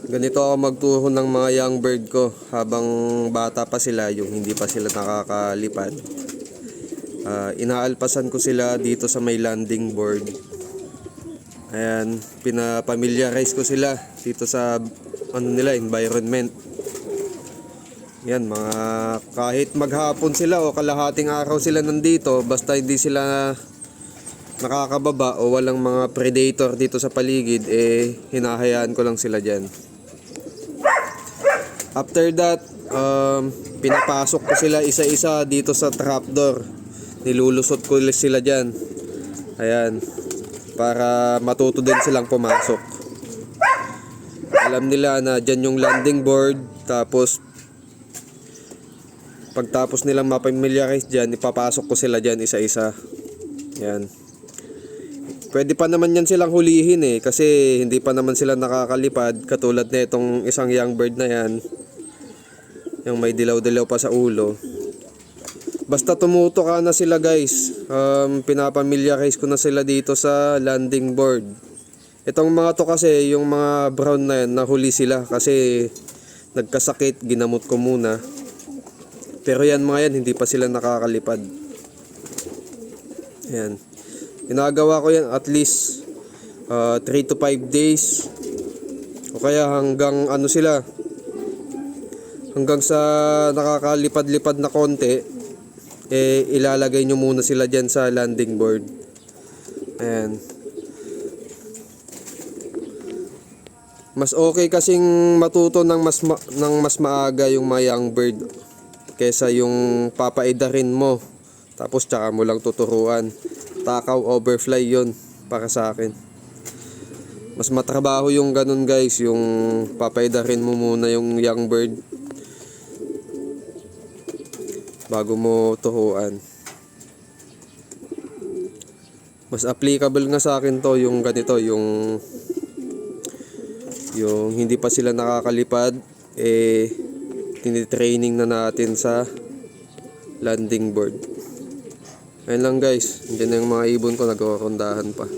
Ganito ako magturo ng mga young bird ko habang bata pa sila, yung hindi pa sila nakakalipad. Inaalpasan ko sila dito sa may landing board. Ayan, pinapamiliarize ko sila dito sa environment. Yan, mga kahit maghapon sila o kalahating araw sila nandito, basta hindi sila nakakababa o walang mga predator dito sa paligid, hinahayaan ko lang sila dyan. After that, pinapasok ko sila isa-isa dito sa trapdoor. Nilulusot ko sila dyan. Ayan, para matuto din silang pumasok. Alam nila na dyan yung landing board. Tapos pagtapos nilang mapamiliarize dyan, ipapasok ko sila dyan isa-isa. Ayan. Pwede pa naman yan silang hulihin kasi hindi pa naman sila nakakalipad, katulad na itong isang young bird na yan, yung may dilaw-dilaw pa sa ulo. Basta tumuto ka na sila guys, pinapamiliarize ko na sila dito sa landing board. Itong mga to kasi, yung mga brown na yan, nahuli sila kasi nagkasakit, ginamot ko muna. Pero yan mga yan, hindi pa sila nakakalipad. Ayan. Ginagawa ko yan at least 3 to 5 days. O kaya hanggang hanggang sa nakakalipad-lipad na konti, ilalagay nyo muna sila dyan sa landing board. Ayan. Mas okay kasing matuto ng mas maaga yung mga young bird kesa yung papaidarin mo tapos tsaka mo lang tuturuan. Takaw overfly yon para sa akin. Mas matrabaho yung ganun guys, yung papaidarin mo muna yung young bird bago mo turuan. Mas applicable nga sa akin to yung ganito, yung hindi pa sila nakakalipad, tinitraining na natin sa landing board. Ayun lang guys, hindi na yung mga ibon ko, nagkarondahan pa.